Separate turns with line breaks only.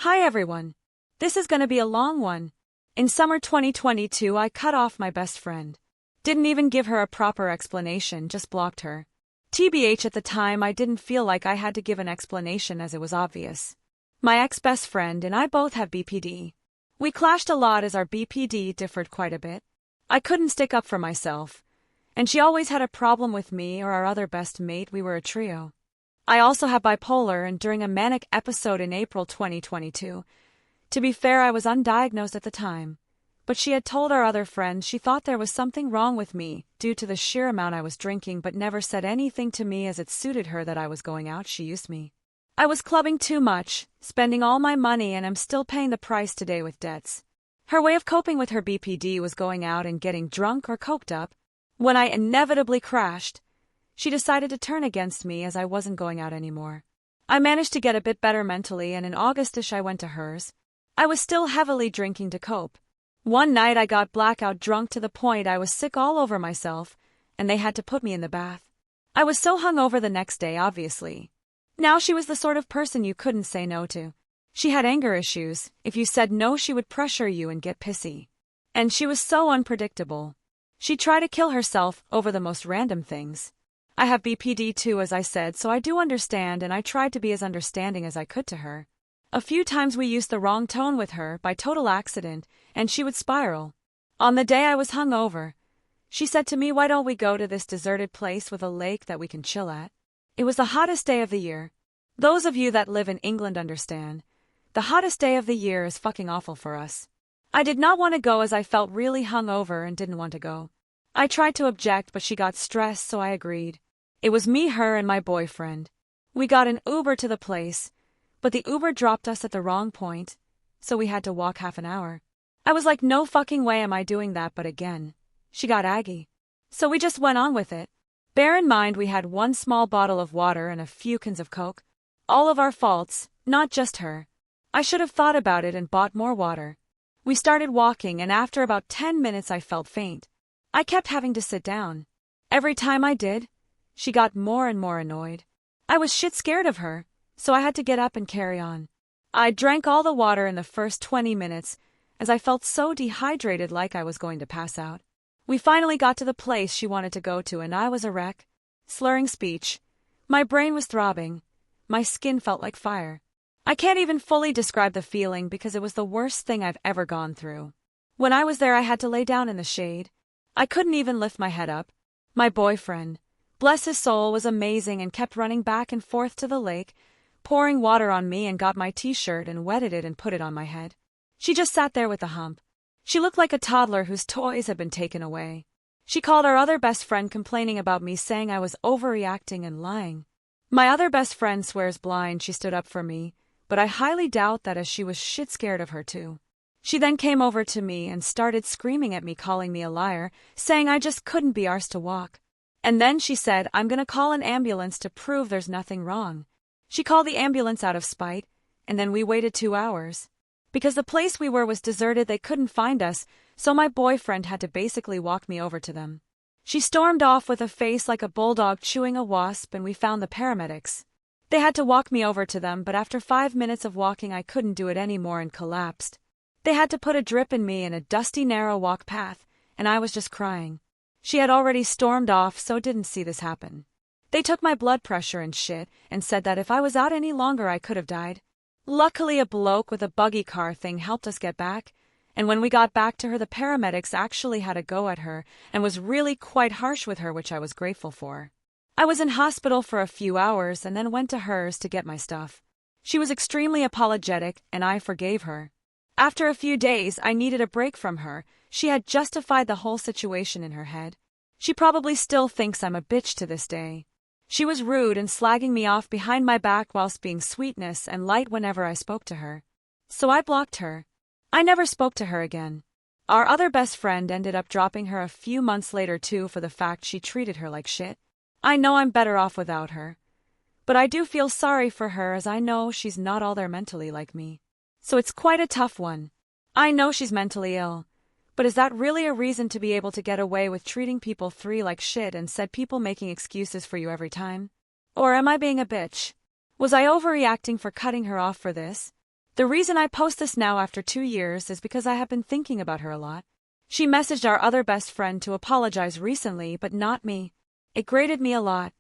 Hi everyone. This is gonna be a long one. In summer 2022 I cut off my best friend. Didn't even give her a proper explanation, just blocked her. TBH at the time I didn't feel like I had to give an explanation as it was obvious. My ex-best friend and I both have BPD. We clashed a lot as our BPD differed quite a bit. I couldn't stick up for myself. And she always had a problem with me or our other best mate. We were a trio. I also have bipolar, and during a manic episode in April 2022. To be fair, I was undiagnosed at the time. But she had told our other friends she thought there was something wrong with me due to the sheer amount I was drinking, but never said anything to me as it suited her that I was going out. She used me. I was clubbing too much, spending all my money, and I'm still paying the price today with debts. Her way of coping with her BPD was going out and getting drunk or coked up. When I inevitably crashed, she decided to turn against me as I wasn't going out anymore. I managed to get a bit better mentally, and in Augustish I went to hers. I was still heavily drinking to cope. One night I got blackout drunk to the point I was sick all over myself, and they had to put me in the bath. I was so hungover the next day, obviously. Now she was the sort of person you couldn't say no to. She had anger issues. If you said no, she would pressure you and get pissy. And she was so unpredictable. She tried to kill herself over the most random things. I have BPD too, as I said, so I do understand, and I tried to be as understanding as I could to her. A few times we used the wrong tone with her by total accident, and she would spiral. On the day I was hungover, she said to me, "Why don't we go to this deserted place with a lake that we can chill at?" It was the hottest day of the year. Those of you that live in England understand. The hottest day of the year is fucking awful for us. I did not want to go as I felt really hungover and didn't want to go. I tried to object, but she got stressed, so I agreed. It was me, her, and my boyfriend. We got an Uber to the place, but the Uber dropped us at the wrong point, so we had to walk half an hour. I was like, no fucking way am I doing that, but again, she got aggy. So we just went on with it. Bear in mind we had one small bottle of water and a few cans of Coke. All of our faults, not just her. I should have thought about it and bought more water. We started walking, and after about 10 minutes I felt faint. I kept having to sit down. Every time I did, she got more and more annoyed. I was shit scared of her, so I had to get up and carry on. I drank all the water in the first 20 minutes, as I felt so dehydrated like I was going to pass out. We finally got to the place she wanted to go to, and I was a wreck. Slurring speech. My brain was throbbing. My skin felt like fire. I can't even fully describe the feeling because it was the worst thing I've ever gone through. When I was there, I had to lay down in the shade. I couldn't even lift my head up. My boyfriend, bless his soul, was amazing and kept running back and forth to the lake, pouring water on me, and got my t-shirt and wetted it and put it on my head. She just sat there with the hump. She looked like a toddler whose toys had been taken away. She called our other best friend, complaining about me, saying I was overreacting and lying. My other best friend swears blind she stood up for me, but I highly doubt that, as she was shit scared of her too. She then came over to me and started screaming at me, calling me a liar, saying I just couldn't be arsed to walk. And then she said, "I'm gonna call an ambulance to prove there's nothing wrong." She called the ambulance out of spite, and then we waited 2 hours. Because the place we were was deserted, they couldn't find us, so my boyfriend had to basically walk me over to them. She stormed off with a face like a bulldog chewing a wasp, and we found the paramedics. They had to walk me over to them, but after 5 minutes of walking I couldn't do it anymore and collapsed. They had to put a drip in me in a dusty, narrow walk path, and I was just crying. She had already stormed off, so didn't see this happen. They took my blood pressure and shit, and said that if I was out any longer I could have died. Luckily, a bloke with a buggy car thing helped us get back, and when we got back to her, the paramedics actually had a go at her and was really quite harsh with her, which I was grateful for. I was in hospital for a few hours and then went to hers to get my stuff. She was extremely apologetic, and I forgave her. After a few days, I needed a break from her. She had justified the whole situation in her head. She probably still thinks I'm a bitch to this day. She was rude and slagging me off behind my back whilst being sweetness and light whenever I spoke to her. So I blocked her. I never spoke to her again. Our other best friend ended up dropping her a few months later too, for the fact she treated her like shit. I know I'm better off without her. But I do feel sorry for her, as I know she's not all there mentally like me. So it's quite a tough one. I know she's mentally ill. But is that really a reason to be able to get away with treating people like shit, and said people making excuses for you every time? Or am I being a bitch? Was I overreacting for cutting her off for this? The reason I post this now after 2 years is because I have been thinking about her a lot. She messaged our other best friend to apologize recently, but not me. It grated me a lot.